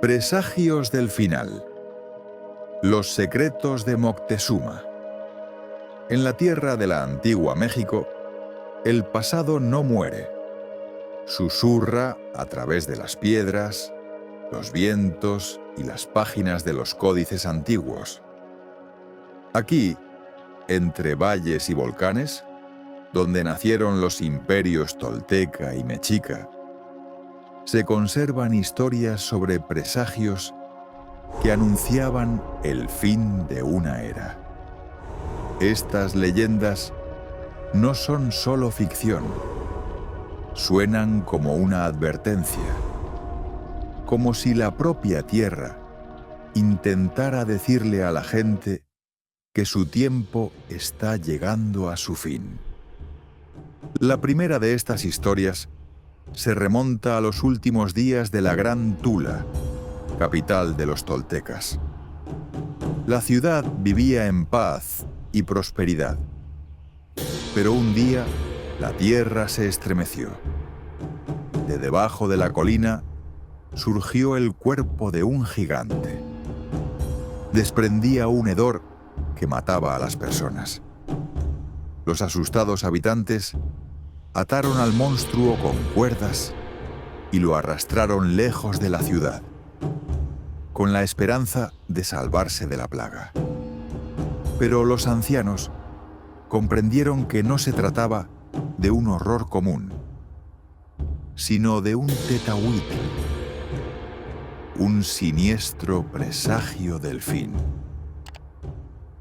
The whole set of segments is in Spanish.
Presagios del final. Los secretos de Moctezuma. En la tierra de la antigua México, el pasado no muere. Susurra a través de las piedras, los vientos y las páginas de los códices antiguos. Aquí, entre valles y volcanes, donde nacieron los imperios tolteca y mexica, se conservan historias sobre presagios que anunciaban el fin de una era. Estas leyendas no son solo ficción, suenan como una advertencia, como si la propia tierra intentara decirle a la gente que su tiempo está llegando a su fin. La primera de estas historias se remonta a los últimos días de la Gran Tula, capital de los toltecas. La ciudad vivía en paz y prosperidad, pero un día la tierra se estremeció. De debajo de la colina surgió el cuerpo de un gigante. Desprendía un hedor que mataba a las personas. Los asustados habitantes ataron al monstruo con cuerdas y lo arrastraron lejos de la ciudad, con la esperanza de salvarse de la plaga. Pero los ancianos comprendieron que no se trataba de un horror común, sino de un tetahuitl, un siniestro presagio del fin.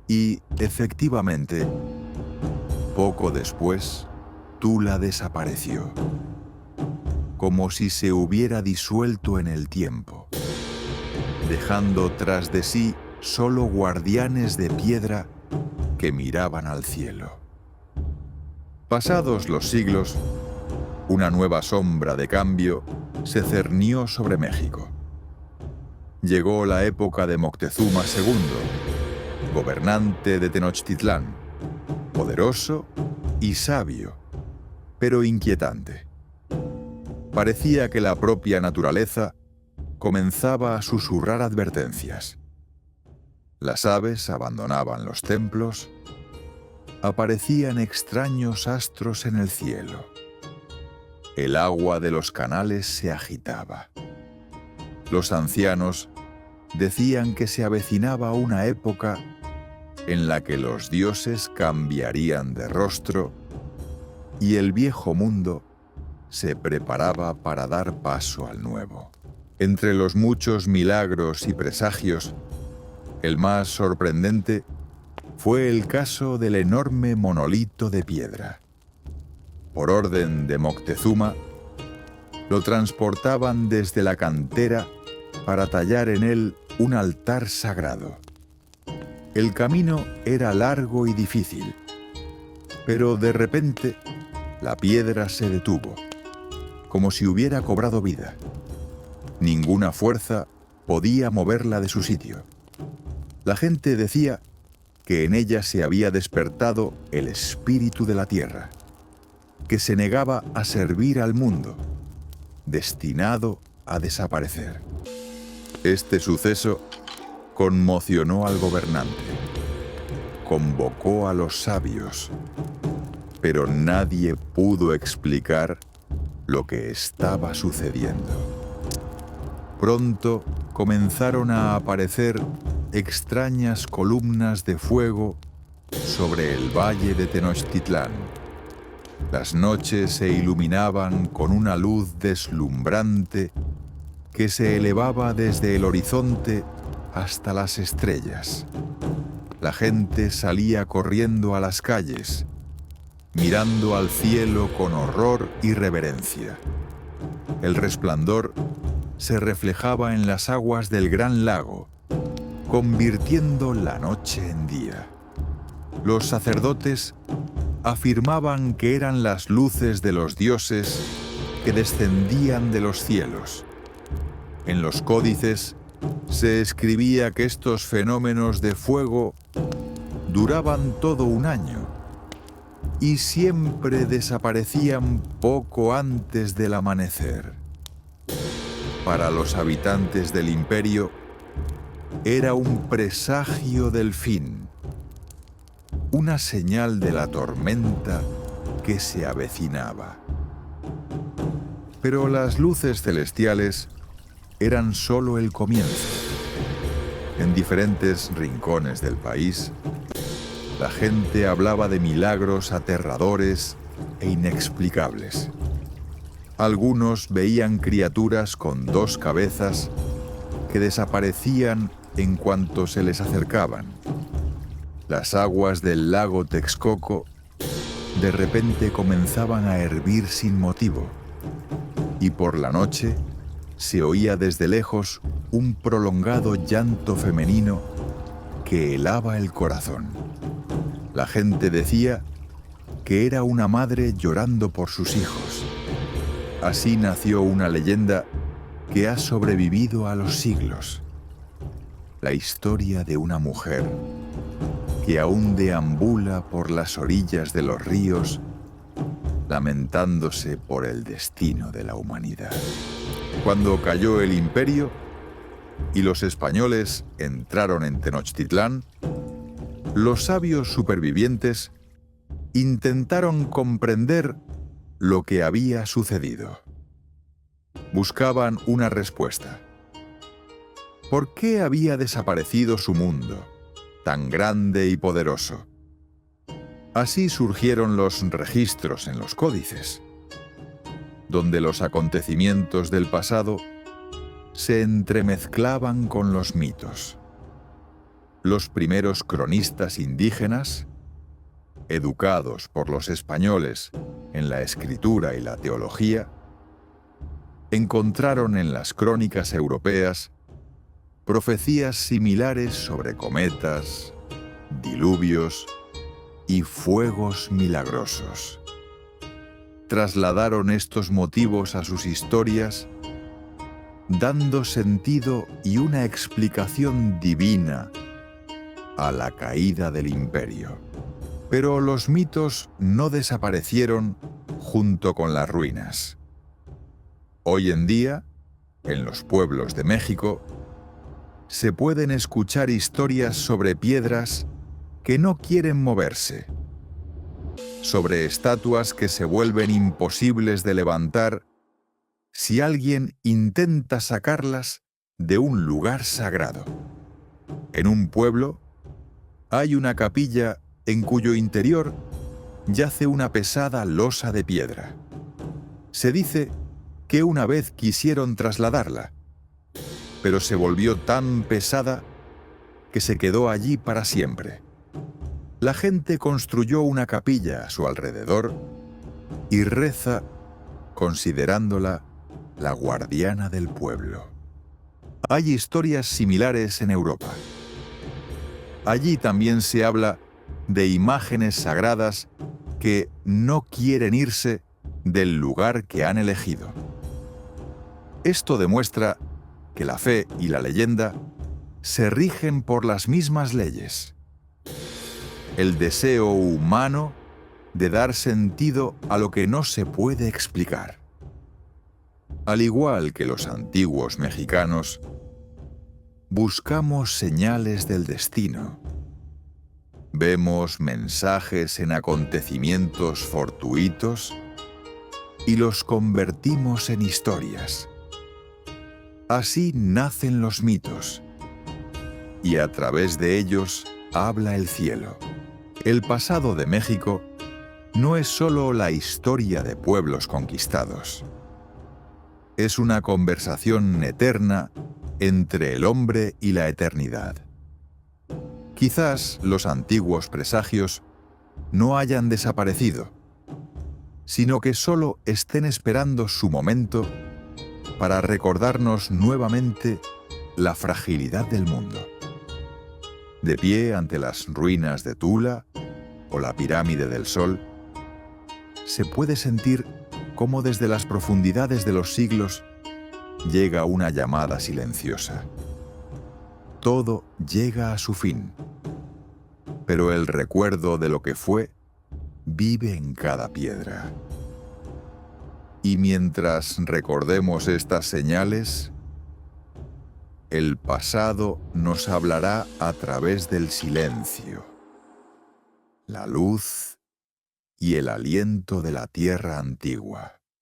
Y, efectivamente, poco después, Tula desapareció, como si se hubiera disuelto en el tiempo, dejando tras de sí solo guardianes de piedra que miraban al cielo. Pasados los siglos, una nueva sombra de cambio se cernió sobre México. Llegó la época de Moctezuma II, gobernante de Tenochtitlán, poderoso y sabio, pero inquietante. Parecía que la propia naturaleza comenzaba a susurrar advertencias. Las aves abandonaban los templos, aparecían extraños astros en el cielo. El agua de los canales se agitaba. Los ancianos decían que se avecinaba una época en la que los dioses cambiarían de rostro y el viejo mundo se preparaba para dar paso al nuevo. Entre los muchos milagros y presagios, el más sorprendente fue el caso del enorme monolito de piedra. Por orden de Moctezuma, lo transportaban desde la cantera para tallar en él un altar sagrado. El camino era largo y difícil, pero de repente la piedra se detuvo, como si hubiera cobrado vida. Ninguna fuerza podía moverla de su sitio. La gente decía que en ella se había despertado el espíritu de la tierra, que se negaba a servir al mundo, destinado a desaparecer. Este suceso conmocionó al gobernante, convocó a los sabios, pero nadie pudo explicar lo que estaba sucediendo. Pronto comenzaron a aparecer extrañas columnas de fuego sobre el valle de Tenochtitlán. Las noches se iluminaban con una luz deslumbrante que se elevaba desde el horizonte hasta las estrellas. La gente salía corriendo a las calles, mirando al cielo con horror y reverencia. El resplandor se reflejaba en las aguas del gran lago, convirtiendo la noche en día. Los sacerdotes afirmaban que eran las luces de los dioses que descendían de los cielos. En los códices se escribía que estos fenómenos de fuego duraban todo un año y siempre desaparecían poco antes del amanecer. para los habitantes del imperio, era un presagio del fin, una señal de la tormenta que se avecinaba. Pero las luces celestiales eran solo el comienzo. En diferentes rincones del país, la gente hablaba de milagros aterradores e inexplicables. Algunos veían criaturas con 2 cabezas que desaparecían en cuanto se les acercaban. Las aguas del lago Texcoco de repente comenzaban a hervir sin motivo, y por la noche se oía desde lejos un prolongado llanto femenino que helaba el corazón. La gente decía que era una madre llorando por sus hijos. Así nació una leyenda que ha sobrevivido a los siglos. La historia de una mujer que aún deambula por las orillas de los ríos, lamentándose por el destino de la humanidad. Cuando cayó el imperio y los españoles entraron en Tenochtitlán, los sabios supervivientes intentaron comprender lo que había sucedido. Buscaban una respuesta. ¿Por qué había desaparecido su mundo, tan grande y poderoso? Así surgieron los registros en los códices, donde los acontecimientos del pasado se entremezclaban con los mitos. Los primeros cronistas indígenas, educados por los españoles en la escritura y la teología, encontraron en las crónicas europeas profecías similares sobre cometas, diluvios y fuegos milagrosos. Trasladaron estos motivos a sus historias, dando sentido y una explicación divina a la caída del imperio. Pero los mitos no desaparecieron junto con las ruinas. Hoy en día, en los pueblos de México, se pueden escuchar historias sobre piedras que no quieren moverse, sobre estatuas que se vuelven imposibles de levantar si alguien intenta sacarlas de un lugar sagrado. En un pueblo hay una capilla en cuyo interior yace una pesada losa de piedra. Se dice que una vez quisieron trasladarla, pero se volvió tan pesada que se quedó allí para siempre. La gente construyó una capilla a su alrededor y reza considerándola la guardiana del pueblo. Hay historias similares en Europa. Allí también se habla de imágenes sagradas que no quieren irse del lugar que han elegido. Esto demuestra que la fe y la leyenda se rigen por las mismas leyes. El deseo humano de dar sentido a lo que no se puede explicar. Al igual que los antiguos mexicanos, buscamos señales del destino. Vemos mensajes en acontecimientos fortuitos y los convertimos en historias. Así nacen los mitos, y a través de ellos habla el cielo. El pasado de México no es solo la historia de pueblos conquistados. Es una conversación eterna entre el hombre y la eternidad. Quizás los antiguos presagios no hayan desaparecido, sino que solo estén esperando su momento para recordarnos nuevamente la fragilidad del mundo. De pie ante las ruinas de Tula o la pirámide del Sol, se puede sentir cómo desde las profundidades de los siglos llega una llamada silenciosa. Todo llega a su fin, pero el recuerdo de lo que fue vive en cada piedra. Y mientras recordemos estas señales, El pasado nos hablará a través del silencio, la luz y el aliento de la tierra antigua.